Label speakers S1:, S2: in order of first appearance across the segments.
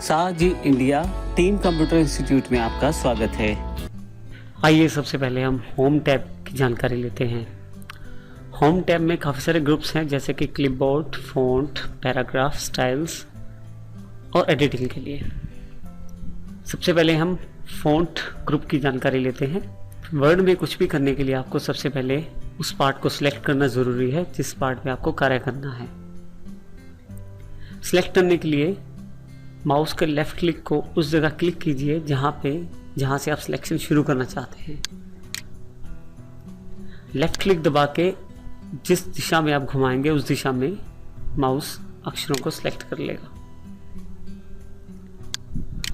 S1: साजी India team computer institute में आपका स्वागत है।
S2: आइए सबसे पहले हम होम टैब की जानकारी लेते हैं। होम टैब में काफ़ी सारे ग्रुप्स हैं जैसे कि क्लिपबोर्ड, फ़ॉन्ट, पैराग्राफ, स्टाइल्स और एडिटिंग के लिए। सबसे पहले हम फ़ॉन्ट ग्रुप की जानकारी लेते हैं। वर्ड में कुछ भी करने के लिए आपको सबसे पहले उस पार्ट को सिलेक्ट करना ज़रूरी है जिस पार्ट में आपको कार्य करना है। सिलेक्ट करने के लिए माउस के लेफ़्ट क्लिक को उस जगह क्लिक कीजिए जहाँ से आप सिलेक्शन शुरू करना चाहते हैं। लेफ़्ट क्लिक दबा के जिस दिशा में आप घुमाएंगे उस दिशा में माउस अक्षरों को सिलेक्ट कर लेगा।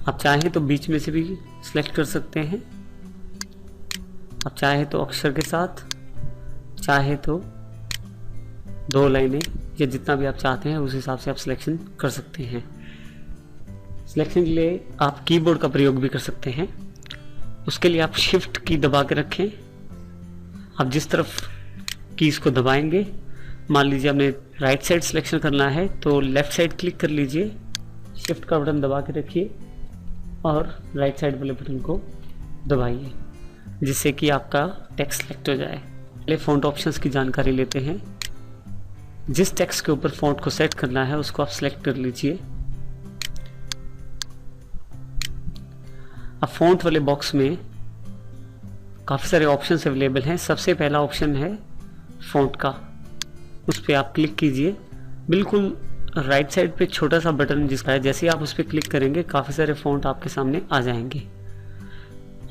S2: आप चाहें तो बीच में से भी सिलेक्ट कर सकते हैं, आप चाहे तो अक्षर के साथ, चाहे तो 2 लाइनें या जितना भी आप चाहते हैं उस हिसाब से आप सिलेक्शन कर सकते हैं। सिलेक्शन के लिए आप कीबोर्ड का प्रयोग भी कर सकते हैं। उसके लिए आप शिफ्ट की दबा के रखें। आप जिस तरफ कीज़ को दबाएंगे, मान लीजिए आपने राइट साइड सिलेक्शन करना है तो लेफ़्ट साइड क्लिक कर लीजिए, शिफ्ट का बटन दबा के रखिए और राइट साइड वाले बटन को दबाइए जिससे कि आपका टेक्स्ट सेलेक्ट हो जाए। पहले फ़ॉन्ट ऑप्शंस की जानकारी लेते हैं। जिस टेक्स्ट के ऊपर फ़ॉन्ट को सेट करना है उसको आप सिलेक्ट कर लीजिए। अब फ़ॉन्ट वाले बॉक्स में काफ़ी सारे ऑप्शंस अवेलेबल हैं। सबसे पहला ऑप्शन है फ़ॉन्ट का, उस पर आप क्लिक कीजिए। बिल्कुल राइट साइड पे छोटा सा बटन जिसका है, जैसे ही आप उस पर क्लिक करेंगे काफ़ी सारे फ़ॉन्ट आपके सामने आ जाएंगे।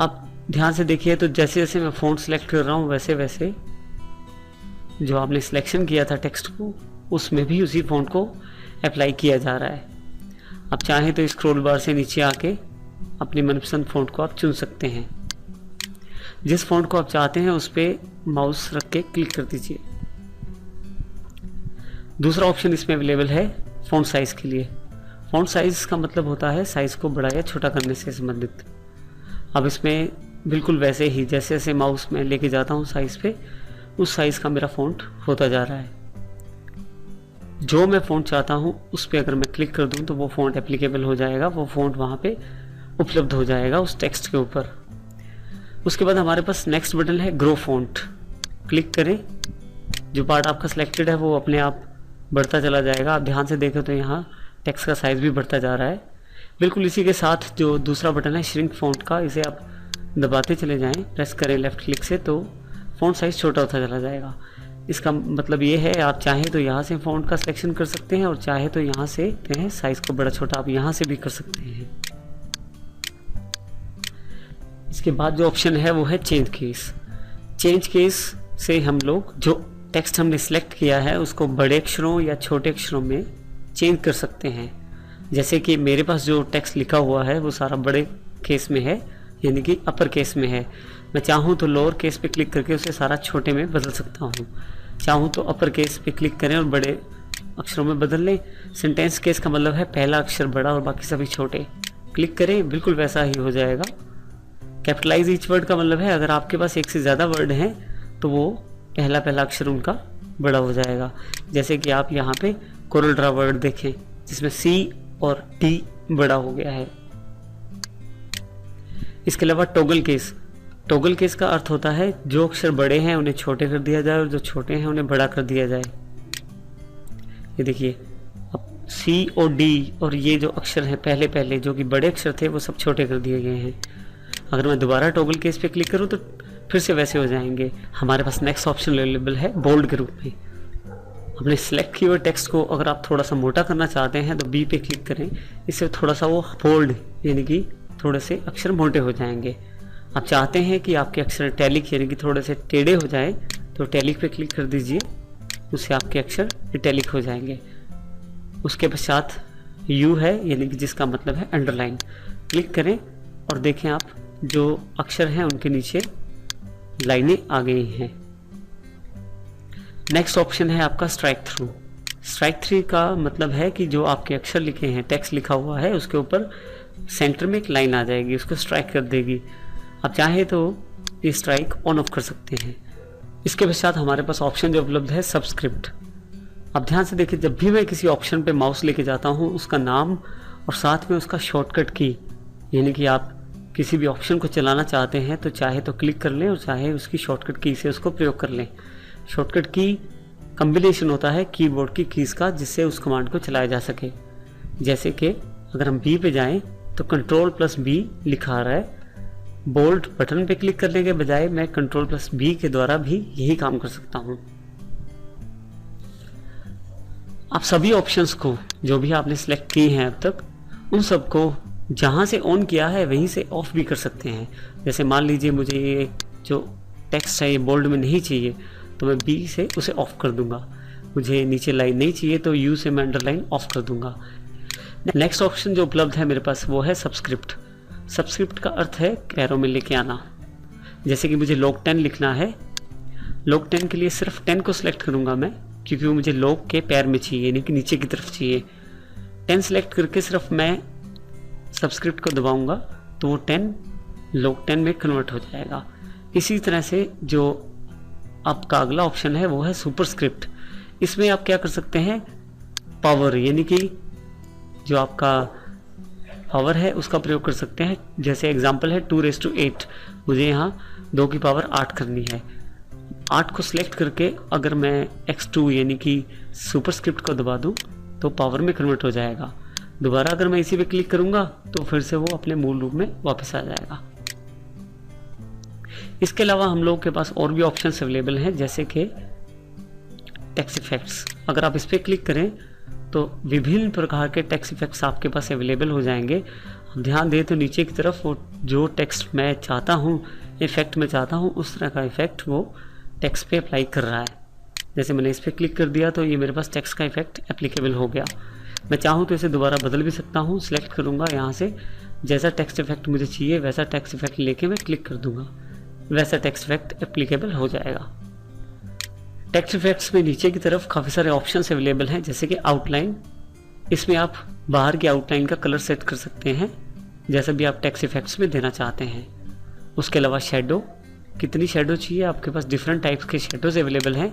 S2: आप ध्यान से देखिए तो जैसे जैसे मैं फ़ॉन्ट सेलेक्ट कर रहा हूँ वैसे वैसे जो आपने सिलेक्शन किया था टेक्स्ट को उसमें भी उसी फ़ॉन्ट को अप्लाई किया जा रहा है। आप चाहें तो स्क्रॉल बार से नीचे आके अपनी मनपसंद फ़ॉन्ट को आप चुन सकते हैं। जिस फ़ॉन्ट को आप चाहते हैं उस पर माउस रख के क्लिक कर दीजिए। दूसरा ऑप्शन इसमें अवेलेबल है फ़ॉन्ट साइज़ के लिए। फ़ॉन्ट साइज़ का मतलब होता है साइज़ को बड़ा या छोटा करने से संबंधित। अब इसमें बिल्कुल वैसे ही जैसे जैसे माउस में लेके जाता हूँ साइज़ पे, उस साइज़ का मेरा फ़ॉन्ट होता जा रहा है। जो मैं फ़ॉन्ट चाहता हूँ उस पर अगर मैं क्लिक कर दूँ तो वो फ़ॉन्ट एप्लीकेबल हो जाएगा, वो फ़ॉन्ट वहाँ पे उपलब्ध हो जाएगा उस टेक्स्ट के ऊपर। उसके बाद हमारे पास नेक्स्ट बटन है ग्रो फ़ॉन्ट। क्लिक करें, जो पार्ट आपका सिलेक्टेड है वो अपने आप बढ़ता चला जाएगा। आप ध्यान से देखें तो यहाँ टेक्स्ट का साइज़ भी बढ़ता जा रहा है। बिल्कुल इसी के साथ जो दूसरा बटन है श्रिंक फ़ॉन्ट का, इसे आप दबाते चले जाएं, प्रेस करें लेफ़्ट क्लिक से तो फ़ॉन्ट साइज़ छोटा होता चला जाएगा। इसका मतलब ये है आप चाहें तो यहाँ से फ़ॉन्ट का सिलेक्शन कर सकते हैं और चाहे तो यहाँ से साइज़ को बड़ा छोटा आप यहाँ से भी कर सकते हैं। इसके बाद जो ऑप्शन है वो है चेंज केस। चेंज केस से हम लोग जो टेक्स्ट हमने सेलेक्ट किया है उसको बड़े अक्षरों या छोटे अक्षरों में चेंज कर सकते हैं। जैसे कि मेरे पास जो टेक्स्ट लिखा हुआ है वो सारा बड़े केस में है, यानी कि अपर केस में है। मैं चाहूँ तो लोअर केस पे क्लिक करके उसे सारा छोटे में बदल सकता हूँ, चाहूँ तो अपर केस पे क्लिक करें और बड़े अक्षरों में बदल लें। सेंटेंस केस का मतलब है पहला अक्षर बड़ा और बाकी सभी छोटे। क्लिक करें, बिल्कुल वैसा ही हो जाएगा। कैपिटलाइज ईच वर्ड का मतलब है अगर आपके पास एक से ज़्यादा वर्ड हैं तो वो पहला अक्षर उनका बड़ा हो जाएगा। जैसे कि आप यहाँ पे कोरल ड्रा वर्ड देखें जिसमें C और T बड़ा हो गया है। इसके अलावा टॉगल केस। टॉगल केस का अर्थ होता है जो अक्षर बड़े हैं उन्हें छोटे कर दिया जाए और जो छोटे हैं उन्हें बड़ा कर दिया जाए। ये देखिए अब C और D और ये जो अक्षर हैं पहले जो कि बड़े अक्षर थे वो सब छोटे कर दिए गए हैं। अगर मैं दोबारा टॉगल केस पे क्लिक करूं तो फिर से वैसे हो जाएंगे। हमारे पास नेक्स्ट ऑप्शन अवेलेबल है बोल्ड के रूप में। अपने सेलेक्ट किए हुए टेक्स्ट को अगर आप थोड़ा सा मोटा करना चाहते हैं तो B पे क्लिक करें, इससे थोड़ा सा वो बोल्ड यानी कि थोड़े से अक्षर मोटे हो जाएंगे। आप चाहते हैं कि आपके अक्षर इटैलिक यानी कि थोड़े से टेढ़े हो जाए तो इटैलिक पे क्लिक कर दीजिए, उससे आपके अक्षर इटैलिक हो जाएंगे। उसके पश्चात U है यानी कि जिसका मतलब है अंडरलाइन। क्लिक करें और देखें आप जो अक्षर हैं उनके नीचे लाइनें आ गई हैं। नेक्स्ट ऑप्शन है आपका स्ट्राइक थ्रू। स्ट्राइक थ्रू का मतलब है कि जो आपके अक्षर लिखे हैं, टेक्स्ट लिखा हुआ है, उसके ऊपर सेंटर में एक लाइन आ जाएगी, उसको स्ट्राइक कर देगी। आप चाहे तो ये स्ट्राइक ऑन ऑफ कर सकते हैं। इसके पश्चात हमारे पास ऑप्शन जो उपलब्ध है सबस्क्रिप्ट। अब ध्यान से देखिए, जब भी मैं किसी ऑप्शन पे माउस लेके जाता हूँ उसका नाम और साथ में उसका शॉर्टकट की, यानी कि आप किसी भी ऑप्शन को चलाना चाहते हैं तो चाहे तो क्लिक कर लें और चाहे उसकी शॉर्टकट की से उसको प्रयोग कर लें। शॉर्टकट की कम्बिनेशन होता है कीबोर्ड की कीज़ का, जिससे उस कमांड को चलाया जा सके। जैसे कि अगर हम बी पे जाएं तो Ctrl+B लिखा आ रहा है। बोल्ड बटन पे क्लिक करने के बजाय मैं Ctrl+B के द्वारा भी यही काम कर सकता हूं। आप सभी ऑप्शंस को जो भी आपने सिलेक्ट किए हैं अब तक, उन सबको जहां से ऑन किया है वहीं से ऑफ भी कर सकते हैं। जैसे मान लीजिए मुझे ये जो टेक्स्ट है ये बोल्ड में नहीं चाहिए तो मैं बी से उसे ऑफ कर दूंगा। मुझे नीचे लाइन नहीं चाहिए तो यू से मैं अंडरलाइन ऑफ कर दूंगा। नेक्स्ट ऑप्शन जो उपलब्ध है मेरे पास वो है सबस्क्रिप्ट। सबस्क्रिप्ट का अर्थ है कैरो में लेके आना। जैसे कि मुझे log 10 लिखना है, log 10 के लिए सिर्फ 10 को सिलेक्ट करूंगा मैं, क्योंकि वो मुझे log के पैर में चाहिए, यानी कि नीचे की तरफ चाहिए। 10 सिलेक्ट करके सिर्फ मैं सबस्क्रिप्ट को दबाऊंगा तो वो 10 log 10 में कन्वर्ट हो जाएगा। इसी तरह से जो आपका अगला ऑप्शन है वो है सुपरस्क्रिप्ट। इसमें आप क्या कर सकते हैं, पावर, यानी कि जो आपका पावर है उसका प्रयोग कर सकते हैं। जैसे एग्जांपल है 2⁸ मुझे यहाँ 2 की पावर 8 करनी है। 8 को सिलेक्ट करके अगर मैं x2 यानी कि सुपरस्क्रिप्ट को दबा दूँ तो पावर में कन्वर्ट हो जाएगा। दोबारा अगर मैं इसी पे क्लिक करूँगा तो फिर से वो अपने मूल रूप में वापस आ जाएगा। इसके अलावा हम लोगों के पास और भी ऑप्शंस अवेलेबल हैं, जैसे कि टेक्स्ट इफेक्ट्स। अगर आप इस पर क्लिक करें तो विभिन्न प्रकार के टेक्स्ट इफेक्ट्स आपके पास अवेलेबल हो जाएंगे। आप ध्यान दें तो नीचे की तरफ वो जो टेक्स्ट मैं चाहता हूँ, इफेक्ट में चाहता हूँ, उस तरह का इफेक्ट वो टेक्स्ट पे अप्लाई कर रहा है। जैसे मैंने इस पर क्लिक कर दिया तो ये मेरे पास टेक्स्ट का इफेक्ट एप्लीकेबल हो गया। मैं चाहूँ तो इसे दोबारा बदल भी सकता हूँ। सिलेक्ट करूँगा यहाँ से, जैसा टेक्स्ट इफेक्ट मुझे चाहिए वैसा टेक्स्ट इफेक्ट लेके मैं क्लिक कर दूंगा, वैसा टेक्स्ट इफेक्ट एप्लीकेबल हो जाएगा। टेक्स्ट इफेक्ट्स में नीचे की तरफ काफ़ी सारे ऑप्शंस अवेलेबल हैं, जैसे कि आउटलाइन। इसमें आप बाहर की आउटलाइन का कलर सेट कर सकते हैं जैसा भी आप टेक्स्ट इफेक्ट्स में देना चाहते हैं। उसके अलावा शेडो, कितनी शेडो चाहिए, आपके पास डिफरेंट टाइप्स के शेडोज अवेलेबल हैं।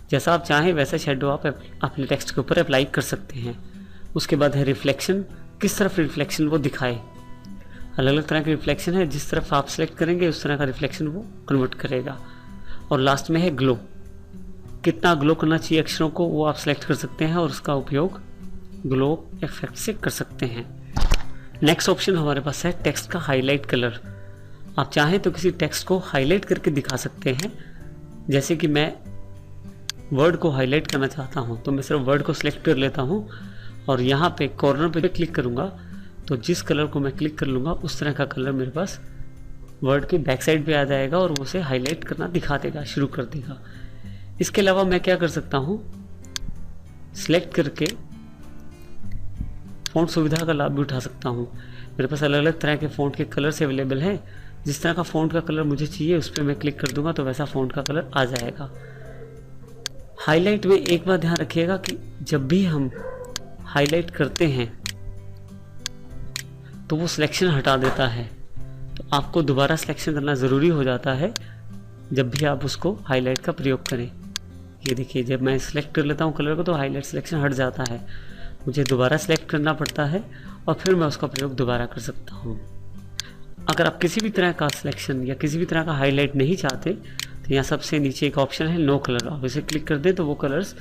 S2: जैसा आप चाहें वैसा शेडो आप अपने टेक्स्ट के ऊपर अप्लाई कर सकते हैं। उसके बाद है रिफ्लेक्शन, किस तरफ रिफ्लेक्शन वो दिखाए। अलग अलग तरह के रिफ्लेक्शन है, जिस तरफ आप सेलेक्ट करेंगे उस तरह का रिफ्लेक्शन वो कन्वर्ट करेगा। और लास्ट में है ग्लो, कितना ग्लो करना चाहिए अक्षरों को वो आप सेलेक्ट कर सकते हैं और उसका उपयोग ग्लो इफेक्ट से कर सकते हैं। नेक्स्ट ऑप्शन हमारे पास है टेक्स्ट का हाईलाइट कलर। आप चाहें तो किसी टेक्स्ट को हाईलाइट करके दिखा सकते हैं। जैसे कि मैं वर्ड को हाईलाइट करना चाहता हूं तो मैं सिर्फ वर्ड को सिलेक्ट कर लेता हूं और यहाँ पे कॉर्नर पे क्लिक करूँगा तो जिस कलर को मैं क्लिक कर लूँगा उस तरह का कलर मेरे पास वर्ड के बैक साइड पे आ जाएगा और वो उसे हाईलाइट करना दिखा देगा, शुरू कर देगा। इसके अलावा मैं क्या कर सकता हूँ, सिलेक्ट करके फ़ॉन्ट सुविधा का लाभ भी उठा सकता हूँ। मेरे पास अलग अलग तरह के फ़ॉन्ट के कलर्स अवेलेबल हैं। जिस तरह का फ़ॉन्ट का कलर मुझे चाहिए उस पर मैं क्लिक कर दूंगा तो वैसा फ़ॉन्ट का कलर आ जाएगा। हाईलाइट में एक बात ध्यान रखिएगा कि जब भी हम हाईलाइट करते हैं तो वो सिलेक्शन हटा देता है, तो आपको दोबारा सिलेक्शन करना ज़रूरी हो जाता है जब भी आप उसको हाईलाइट का प्रयोग करें। ये देखिए, जब मैं सिलेक्ट कर लेता हूँ कलर को तो हाईलाइट सिलेक्शन हट जाता है। मुझे दोबारा सिलेक्ट करना पड़ता है और फिर मैं उसका प्रयोग दोबारा कर सकता हूँ। अगर आप किसी भी तरह का सिलेक्शन या किसी भी तरह का हाईलाइट नहीं चाहते तो यहाँ सबसे नीचे एक ऑप्शन है नो कलर, आप इसे क्लिक कर दें तो वो कलर्स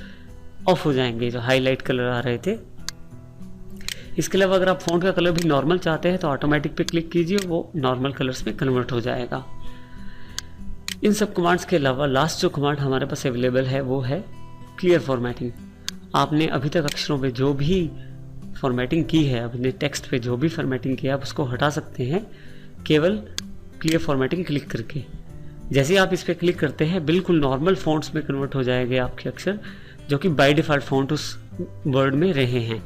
S2: ऑफ हो जाएंगे जो हाईलाइट कलर आ रहे थे। इसके अलावा अगर आप फ़ॉन्ट का कलर भी नॉर्मल चाहते हैं तो ऑटोमेटिक पे क्लिक कीजिए, वो नॉर्मल कलर्स में कन्वर्ट हो जाएगा। इन सब कमांड्स के अलावा लास्ट जो कमांड हमारे पास अवेलेबल है वो है क्लियर फॉर्मेटिंग। आपने अभी तक अक्षरों पे जो भी फॉर्मेटिंग की है, अपने टेक्स्ट पे जो भी फॉर्मेटिंग की है, आप उसको हटा सकते हैं केवल क्लियर फॉर्मेटिंग क्लिक करके। जैसे आप इस पर क्लिक करते हैं बिल्कुल नॉर्मल फ़ॉन्ट्स में कन्वर्ट हो जाएंगे आपके अक्षर, जो कि बाय डिफ़ॉल्ट फ़ॉन्ट उस वर्ड में रहे हैं।